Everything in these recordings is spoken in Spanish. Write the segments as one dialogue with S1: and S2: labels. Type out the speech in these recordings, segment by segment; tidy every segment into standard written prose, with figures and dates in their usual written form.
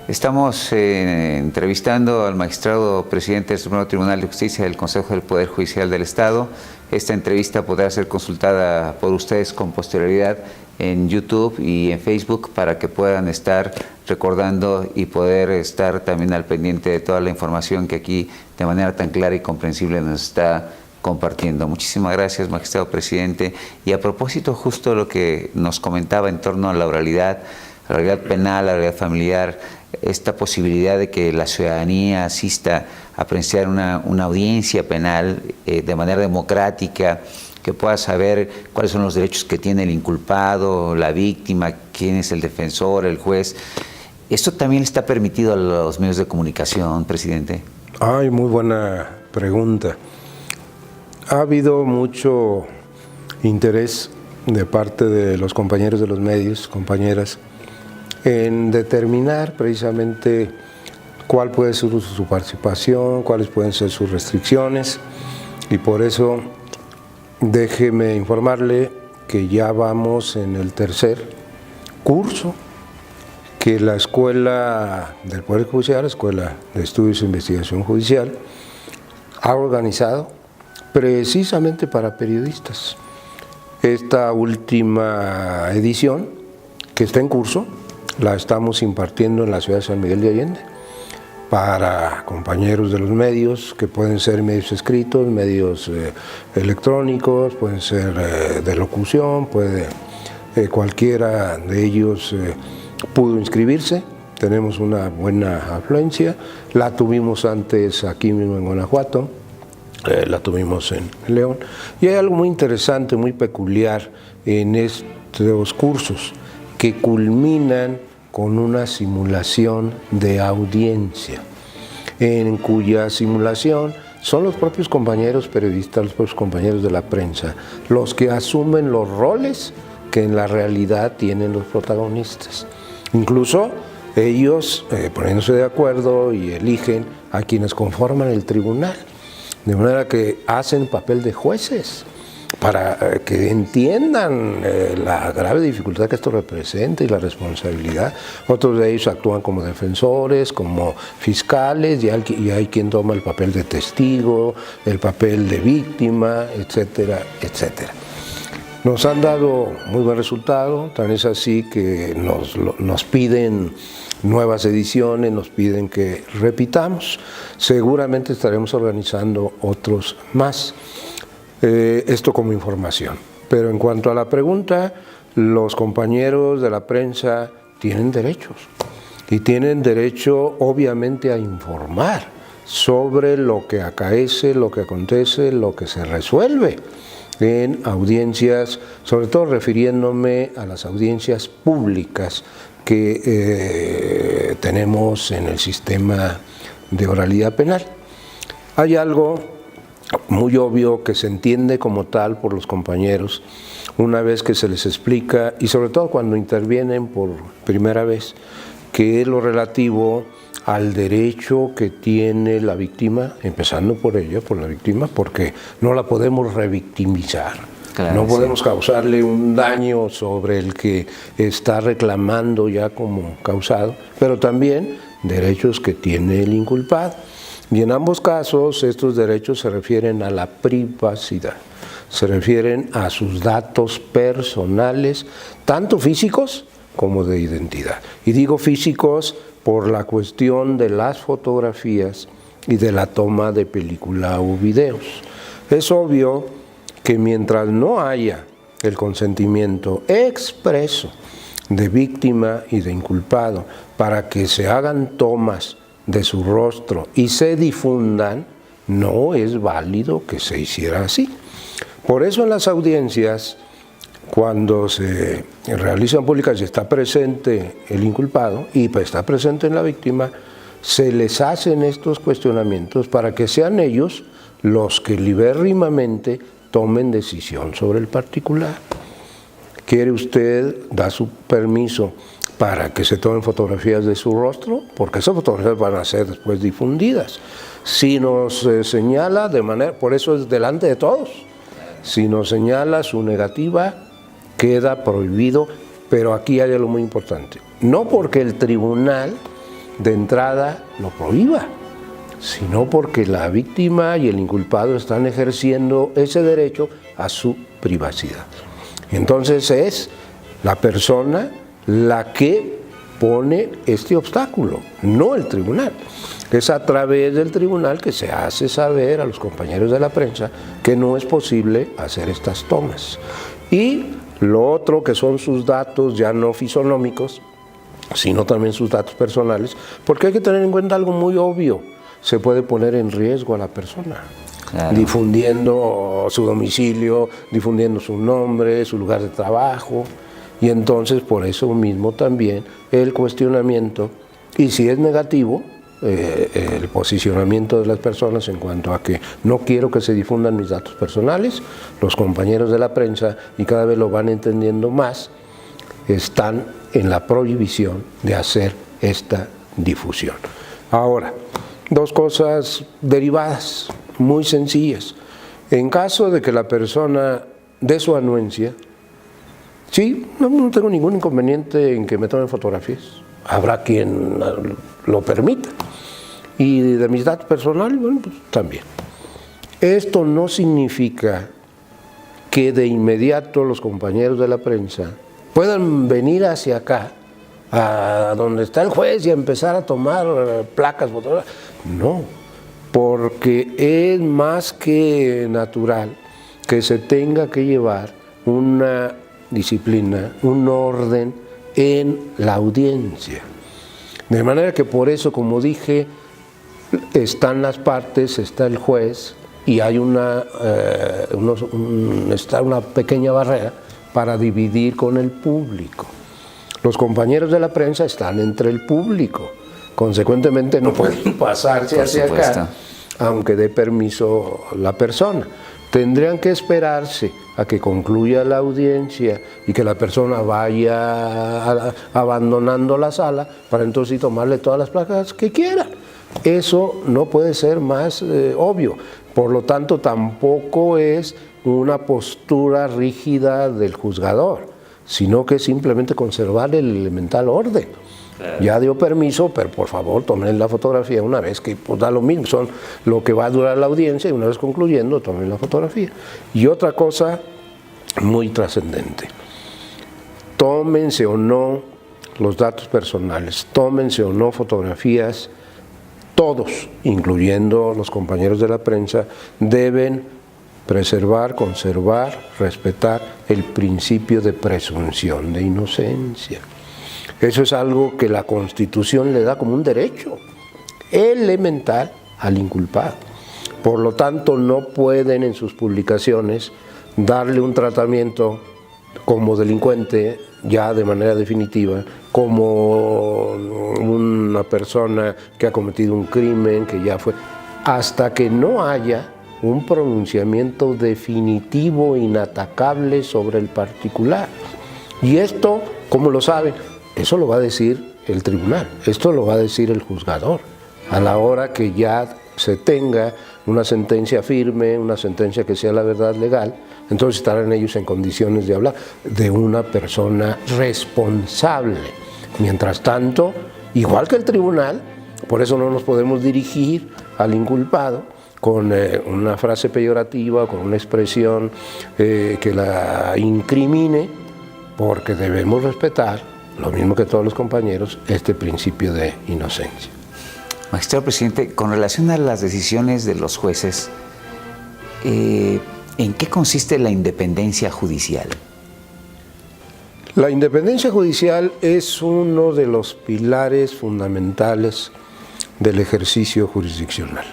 S1: Estamos entrevistando al magistrado presidente del Supremo Tribunal de Justicia del Consejo del Poder Judicial del Estado. Esta entrevista podrá ser consultada por ustedes con posterioridad en YouTube y en Facebook para que puedan estar recordando y poder estar también al pendiente de toda la información que aquí de manera tan clara y comprensible nos está compartiendo. Muchísimas gracias, magistrado presidente. Y a propósito justo de lo que nos comentaba en torno a la oralidad penal, la oralidad familiar, esta posibilidad de que la ciudadanía asista a presenciar una audiencia penal de manera democrática, que pueda saber cuáles son los derechos que tiene el inculpado, la víctima, quién es el defensor, el juez. ¿Esto también está permitido a los medios de comunicación, presidente?
S2: Ay, muy buena pregunta. Ha habido mucho interés de parte de los compañeros de los medios, compañeras, en determinar precisamente cuál puede ser su participación, cuáles pueden ser sus restricciones, y por eso déjeme informarle que ya vamos en el tercer curso que la Escuela del Poder Judicial, la Escuela de Estudios e Investigación Judicial, ha organizado precisamente para periodistas. Esta última edición, que está en curso, la estamos impartiendo en la ciudad de San Miguel de Allende para compañeros de los medios, que pueden ser medios escritos, medios electrónicos, pueden ser de locución, cualquiera de ellos pudo inscribirse. Tenemos una buena afluencia, la tuvimos antes aquí mismo en Guanajuato, la tuvimos en León, y hay algo muy interesante, muy peculiar en estos cursos, que culminan con una simulación de audiencia, en cuya simulación son los propios compañeros periodistas, los propios compañeros de la prensa, los que asumen los roles que en la realidad tienen los protagonistas. Incluso ellos, poniéndose de acuerdo, y eligen a quienes conforman el tribunal, de manera que hacen papel de jueces, para que entiendan la grave dificultad que esto representa y la responsabilidad. Otros de ellos actúan como defensores, como fiscales, y hay quien toma el papel de testigo, el papel de víctima, etcétera, etcétera. Nos han dado muy buen resultado, tan es así que nos piden nuevas ediciones, nos piden que repitamos. Seguramente estaremos organizando otros más. Esto como información. Pero en cuanto a la pregunta, los compañeros de la prensa tienen derechos, y tienen derecho obviamente a informar sobre lo que acaece, lo que acontece, lo que se resuelve en audiencias, sobre todo refiriéndome a las audiencias públicas que tenemos en el sistema de oralidad penal. Hay algo muy obvio que se entiende como tal por los compañeros una vez que se les explica, y sobre todo cuando intervienen por primera vez, que es lo relativo al derecho que tiene la víctima, empezando por ella, por la víctima, porque no la podemos revictimizar. Claro, no podemos causarle un daño sobre el que está reclamando ya como causado, pero también derechos que tiene el inculpado. Y en ambos casos estos derechos se refieren a la privacidad, se refieren a sus datos personales, tanto físicos como de identidad. Y digo físicos por la cuestión de las fotografías y de la toma de película o videos. Es obvio que mientras no haya el consentimiento expreso de víctima y de inculpado para que se hagan tomas de su rostro y se difundan, no es válido que se hiciera así. Por eso en las audiencias, cuando se realizan públicas y está presente el inculpado y está presente la víctima, se les hacen estos cuestionamientos para que sean ellos los que libérrimamente tomen decisión sobre el particular. ¿Quiere usted dar su permiso para que se tomen fotografías de su rostro? Porque esas fotografías van a ser después difundidas. Si nos señala de manera, por eso es delante de todos, si nos señala su negativa, queda prohibido, pero aquí hay algo muy importante. No porque el tribunal de entrada lo prohíba, sino porque la víctima y el inculpado están ejerciendo ese derecho a su privacidad. Entonces es la persona la que pone este obstáculo, no el tribunal. Es a través del tribunal que se hace saber a los compañeros de la prensa que no es posible hacer estas tomas. Y lo otro, que son sus datos ya no fisonómicos, sino también sus datos personales, porque hay que tener en cuenta algo muy obvio: se puede poner en riesgo a la persona. Claro. Difundiendo su domicilio, difundiendo su nombre, su lugar de trabajo, y entonces por eso mismo también el cuestionamiento, y si es negativo, el posicionamiento de las personas en cuanto a que no quiero que se difundan mis datos personales. Los compañeros de la prensa, y cada vez lo van entendiendo más, están en la prohibición de hacer esta difusión. Ahora, dos cosas derivadas muy sencillas. En caso de que la persona dé su anuencia, sí, no tengo ningún inconveniente en que me tomen fotografías. Habrá quien lo permita. Y de mis datos personales, bueno, pues también. Esto no significa que de inmediato los compañeros de la prensa puedan venir hacia acá, a donde está el juez, y a empezar a tomar placas, fotografías. No, porque es más que natural que se tenga que llevar una disciplina, un orden en la audiencia. De manera que por eso, como dije, están las partes, está el juez, y hay está una pequeña barrera para dividir con el público. Los compañeros de la prensa están entre el público, consecuentemente no pueden pasarse hacia acá, aunque dé permiso la persona. Tendrían que esperarse a que concluya la audiencia y que la persona vaya abandonando la sala para entonces tomarle todas las placas que quiera. Eso no puede ser más obvio. Por lo tanto, tampoco es una postura rígida del juzgador, sino que es simplemente conservar el elemental orden. Ya dio permiso, pero por favor tomen la fotografía una vez, que pues da lo mismo, son lo que va a durar la audiencia, y una vez concluyendo tomen la fotografía. Y otra cosa muy trascendente: tómense o no los datos personales, tómense o no fotografías, todos, incluyendo los compañeros de la prensa, deben preservar, conservar, respetar el principio de presunción de inocencia. Eso es algo que la Constitución le da como un derecho elemental al inculpado. Por lo tanto, no pueden en sus publicaciones darle un tratamiento como delincuente ya de manera definitiva, como una persona que ha cometido un crimen, que ya fue, hasta que no haya un pronunciamiento definitivo, inatacable sobre el particular. Y esto, ¿cómo lo saben? Eso lo va a decir el tribunal, esto lo va a decir el juzgador, a la hora que ya se tenga una sentencia firme, una sentencia que sea la verdad legal. Entonces estarán ellos en condiciones de hablar de una persona responsable. Mientras tanto, igual que el tribunal, por eso no nos podemos dirigir al inculpado con una frase peyorativa, con una expresión que la incrimine, porque debemos respetar, lo mismo que todos los compañeros, este principio de inocencia.
S1: Magistrado presidente, con relación a las decisiones de los jueces, ¿en qué consiste la independencia judicial?
S2: La independencia judicial es uno de los pilares fundamentales del ejercicio jurisdiccional.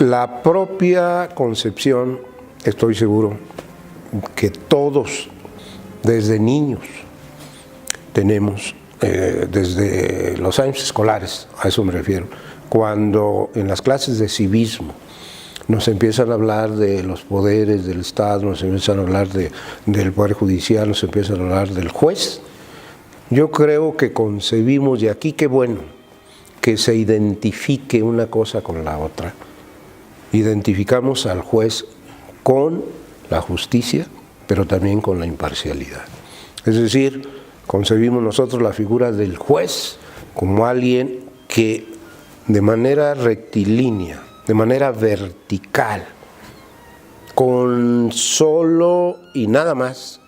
S2: La propia concepción, estoy seguro, que todos desde niños tenemos, desde los años escolares, a eso me refiero, cuando en las clases de civismo nos empiezan a hablar de los poderes del Estado, nos empiezan a hablar del Poder Judicial, nos empiezan a hablar del juez. Yo creo que concebimos, y aquí qué bueno, que se identifique una cosa con la otra. Identificamos al juez con la justicia, pero también con la imparcialidad. Es decir, concebimos nosotros la figura del juez como alguien que de manera rectilínea, de manera vertical, con solo y nada más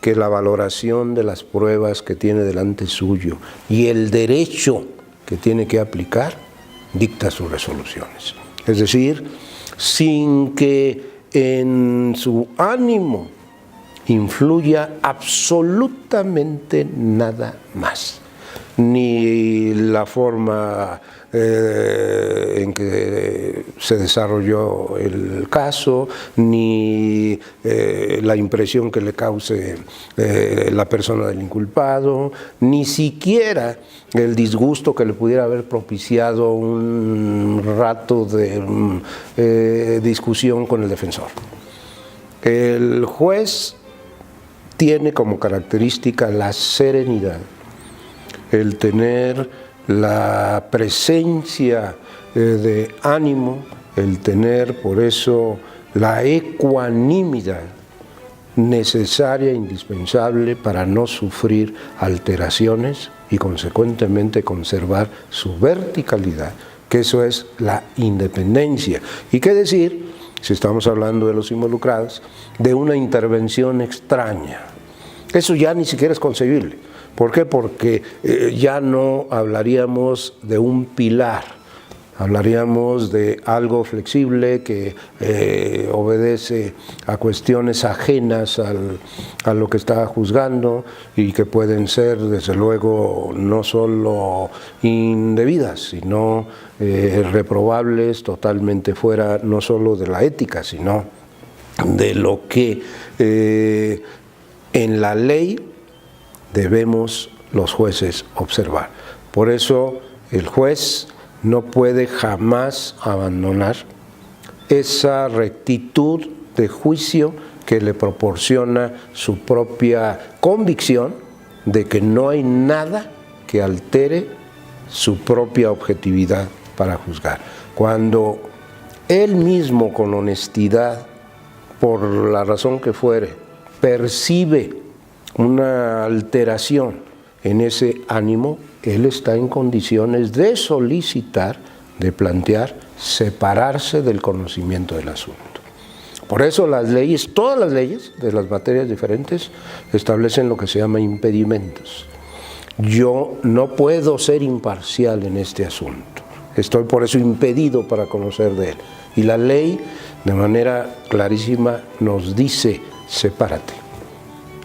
S2: que la valoración de las pruebas que tiene delante suyo y el derecho que tiene que aplicar, dicta sus resoluciones. Es decir, sin que en su ánimo influya absolutamente nada más, ni la forma en que se desarrolló el caso, ni la impresión que le cause la persona del inculpado, ni siquiera el disgusto que le pudiera haber propiciado un rato de discusión con el defensor. El juez tiene como característica la serenidad, el tener la presencia de ánimo, el tener por eso la ecuanimidad necesaria e indispensable para no sufrir alteraciones y consecuentemente conservar su verticalidad, que eso es la independencia. ¿Y qué decir, si estamos hablando de los involucrados, de una intervención extraña? Eso ya ni siquiera es concebible. ¿Por qué? Porque ya no hablaríamos de un pilar, hablaríamos de algo flexible que obedece a cuestiones ajenas a lo que está juzgando y que pueden ser, desde luego, no solo indebidas, sino reprobables, totalmente fuera no solo de la ética, sino de lo que en la ley debemos los jueces observar. Por eso el juez no puede jamás abandonar esa rectitud de juicio que le proporciona su propia convicción de que no hay nada que altere su propia objetividad para juzgar. Cuando él mismo, con honestidad, por la razón que fuere, percibe una alteración en ese ánimo, él está en condiciones de solicitar, de plantear, separarse del conocimiento del asunto. Por eso las leyes, todas las leyes de las materias diferentes, establecen lo que se llama impedimentos. Yo no puedo ser imparcial en este asunto, estoy por eso impedido para conocer de él. Y la ley, de manera clarísima, nos dice: sepárate.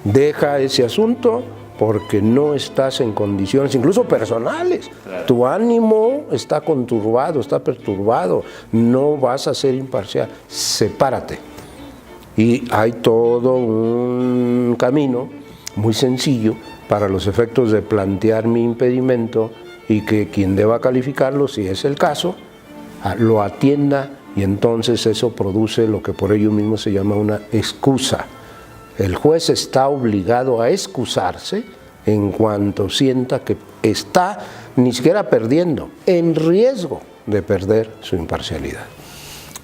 S2: Deja ese asunto porque no estás en condiciones, incluso personales. Claro. Tu ánimo está conturbado, está perturbado, no vas a ser imparcial. Sepárate. Y hay todo un camino muy sencillo para los efectos de plantear mi impedimento y que quien deba calificarlo, si es el caso, lo atienda, y entonces eso produce lo que por ello mismo se llama una excusa. El juez está obligado a excusarse en cuanto sienta que está ni siquiera perdiendo, en riesgo de perder su imparcialidad.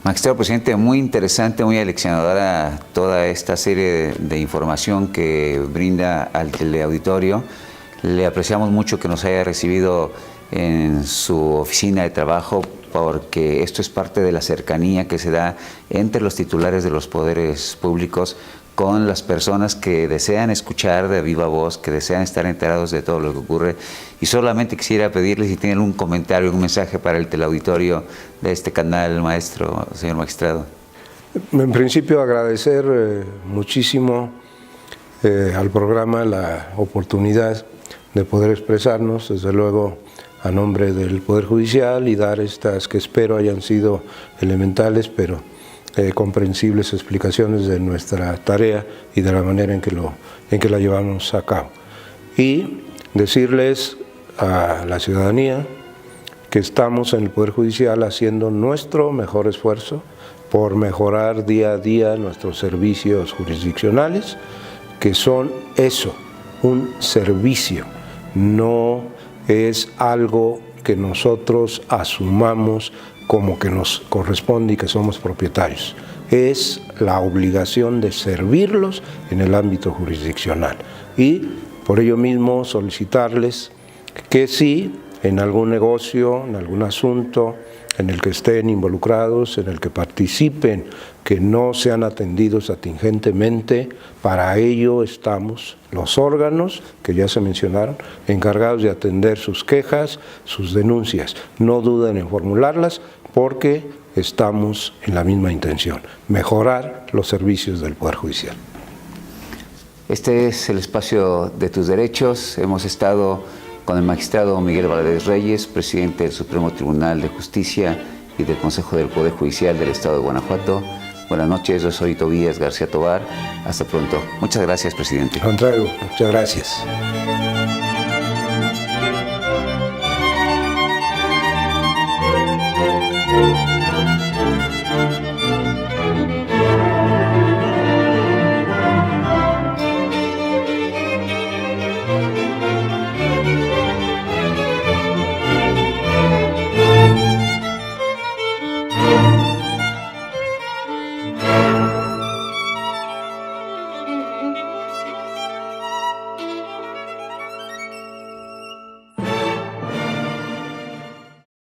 S1: Magistrado presidente, muy interesante, muy aleccionadora toda esta serie de información que brinda al teleauditorio. Le apreciamos mucho que nos haya recibido en su oficina de trabajo, porque esto es parte de la cercanía que se da entre los titulares de los poderes públicos con las personas que desean escuchar de viva voz, que desean estar enterados de todo lo que ocurre. Y solamente quisiera pedirle si tienen un comentario, un mensaje para el teleauditorio de este canal, maestro, señor magistrado.
S2: En principio, agradecer muchísimo al programa la oportunidad de poder expresarnos, desde luego a nombre del Poder Judicial, y dar estas que espero hayan sido elementales, pero comprensibles explicaciones de nuestra tarea y de la manera en que la llevamos a cabo. Y decirles a la ciudadanía que estamos en el Poder Judicial haciendo nuestro mejor esfuerzo por mejorar día a día nuestros servicios jurisdiccionales, que son eso, un servicio, no es algo que nosotros asumamos como que nos corresponde y que somos propietarios. Es la obligación de servirlos en el ámbito jurisdiccional. Y Por ello mismo, solicitarles que si en algún negocio, en algún asunto en el que estén involucrados, en el que participen, que no sean atendidos atingentemente, para ello estamos los órganos, que ya se mencionaron, encargados de atender sus quejas, sus denuncias. No duden en formularlas porque estamos en la misma intención, mejorar los servicios del Poder Judicial.
S1: Este es el espacio de tus derechos. Hemos estado con el magistrado Miguel Valadez Reyes, presidente del Supremo Tribunal de Justicia y del Consejo del Poder Judicial del Estado de Guanajuato. Buenas noches, yo soy Tobías García Tobar. Hasta pronto. Muchas gracias, presidente.
S2: Al contrario, muchas gracias.